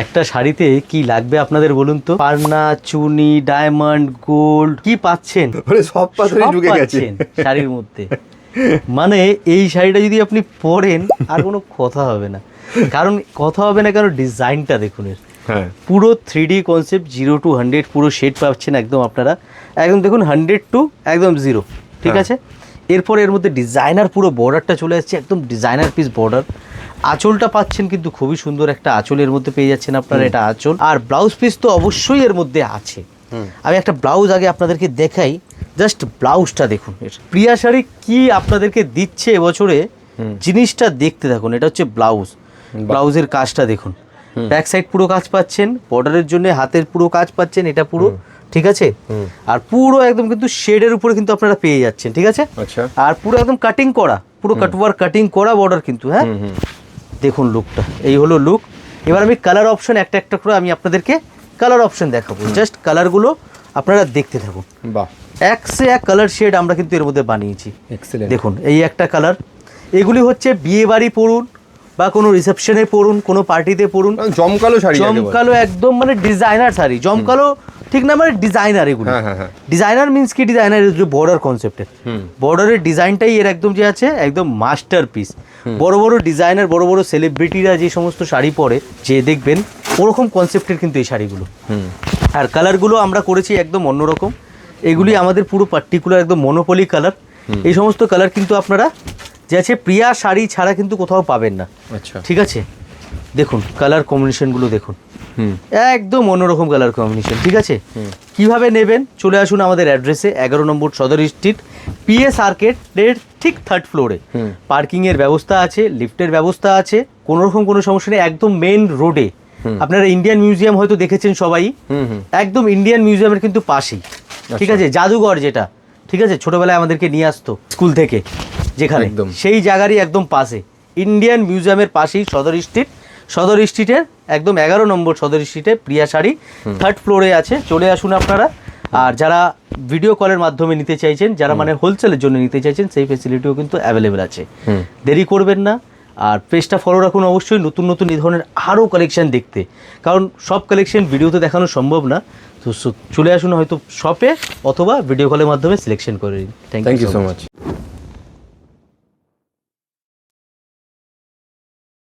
একটা শাড়িতে কি লাগবে আপনাদের বলুন তো? পান্না, চুনি, ডায়মন্ড, গোল্ড কি পাচ্ছেন? সব পাথরে ঢুকে গেছে শাড়ির মধ্যে। মানে এই শাড়িটা যদি আপনি পরেন আর কোনো কথা হবে না, কারণ ডিজাইনটা দেখুন এর। হ্যাঁ, পুরো 3D কনসেপ্ট, 0 to 100 পুরো শেড পাচ্ছেন একদম আপনারা। একদম দেখুন 100 to একদম 0, ঠিক আছে। এরপর এর মধ্যে ডিজাইনার পুরো বর্ডারটা চলে আসছে, একদম ডিজাইনার পিস বর্ডার। আঁচলটা পাচ্ছেন কিন্তু খুবই সুন্দর একটা আঁচল এর মধ্যে পেয়ে যাচ্ছেন আপনারা, এটা আঁচল। আর ব্লাউজ পিস তো অবশ্যই এর মধ্যে আছে। আমি একটা ব্লাউজ আগে আপনাদেরকে দেখাই, জাস্ট ব্লাউজটা দেখুন। প্রিয়া শাড়ি কি আপনাদেরকে দিচ্ছে এবছরে, জিনিসটা দেখতে থাকুন। এটা হচ্ছে ব্লাউজ, ব্লাউজের কাজটা দেখুন। ব্যাক সাইড পুরো কাজ পাচ্ছেন, বর্ডারের জন্য হাতের পুরো কাজ পাচ্ছেন, এটা পুরো ঠিক আছে। আর পুরো একদম কিন্তু শেডের উপরে কিন্তু আপনারা পেয়ে যাচ্ছেন, ঠিক আছে। আর পুরো একদম কাটিং করা, পুরো কাটওয়ার কাটিং করা বর্ডার কিন্তু। হ্যাঁ, দেখুন লুকটা, এই হলো লুক। এবার আমি কালার অপশন একটা একটা করে আমি আপনাদেরকে কালার অপশন দেখাবো, জাস্ট কালারগুলো আপনারা দেখতে থাকুন। বাহ, এক সে এক কালার শেড আমরা কিন্তু এর মধ্যে বানিয়েছি। এক্সেলেন্ট। দেখুন এই একটা কালার, এগুলি হচ্ছে বিয়ে বাড়ি পরুন বা কোনো রিসেপশনে পরুন, কোনো পার্টিতে পরুন, জমকালো শাড়ি, জমকালো একদম মানে ডিজাইনার শাড়ি। জমকালো ঠিক না, মানে ডিজাইনার এগুলো। ডিজাইনার মিন্স কি, ডিজাইনার বর্ডার কনসেপ্টের, বর্ডারের ডিজাইনটাই এর একদম যে আছে একদম মাস্টারপিস। বড় বড় ডিজাইনার, বড় বড় সেলিব্রিটিরা যে সমস্ত শাড়ি পরে, যে দেখবেন ওরকম কনসেপ্টের কিন্তু এই শাড়িগুলো। আর কালারগুলো আমরা করেছি একদম অন্যরকম। এগুলি আমাদের পুরো পার্টিকুলার একদম মনোপলি কালার। এই সমস্ত কালার কিন্তু আপনারা যে আছে প্রিয়া শাড়ি ছাড়া কিন্তু কোথাও পাবেন না। আচ্ছা, ঠিক আছে, দেখুন কালার কম্বিনেশনগুলো দেখুন, একদম অন্যরকম কালার কম্বিনেশন, ঠিক আছে। কিভাবে নেবেন, চলে আসুন আমাদের অ্যাড্রেসে, 11 নম্বর সদর স্ট্রিট, পিএস আর্কেডের ঠিক 3rd ফ্লোরে। পার্কিংয়ের ব্যবস্থা আছে, লিফটের ব্যবস্থা আছে, কোনো রকম কোনো সমস্যা নেই। একদম মেন রোডে, আপনারা ইন্ডিয়ান মিউজিয়াম হয়তো দেখেছেন সবাই, একদম ইন্ডিয়ান মিউজিয়ামের কিন্তু পাশেই, ঠিক আছে। জাদুঘর যেটা, ঠিক আছে, ছোটবেলায় আমাদেরকে নিয়ে আসতো স্কুল থেকে যেখানে, সেই জায়গারই একদম পাশে, ইন্ডিয়ান মিউজিয়ামের পাশেই সদর স্ট্রিটের একদম 11 নম্বর সদর স্ট্রিটে প্রিয়া শাড়ি 3rd ফ্লোরে আছে। চলে আসুন আপনারা। আর যারা ভিডিও কলের মাধ্যমে নিতে চাইছেন, যারা মানে হোলসেলের জন্য নিতে চাইছেন, সেই ফেসিলিটিও কিন্তু অ্যাভেলেবেল আছে। দেরি করবেন না, আর পেজটা ফলো রাখুন অবশ্যই, নতুন নতুন এই ধরনের আরও কালেকশন দেখতে, কারণ সব কালেকশন ভিডিওতে দেখানো সম্ভব না। তো চলে আসুন হয়তো শপে, অথবা ভিডিও কলের মাধ্যমে সিলেকশন করে নিন। Thank you so much.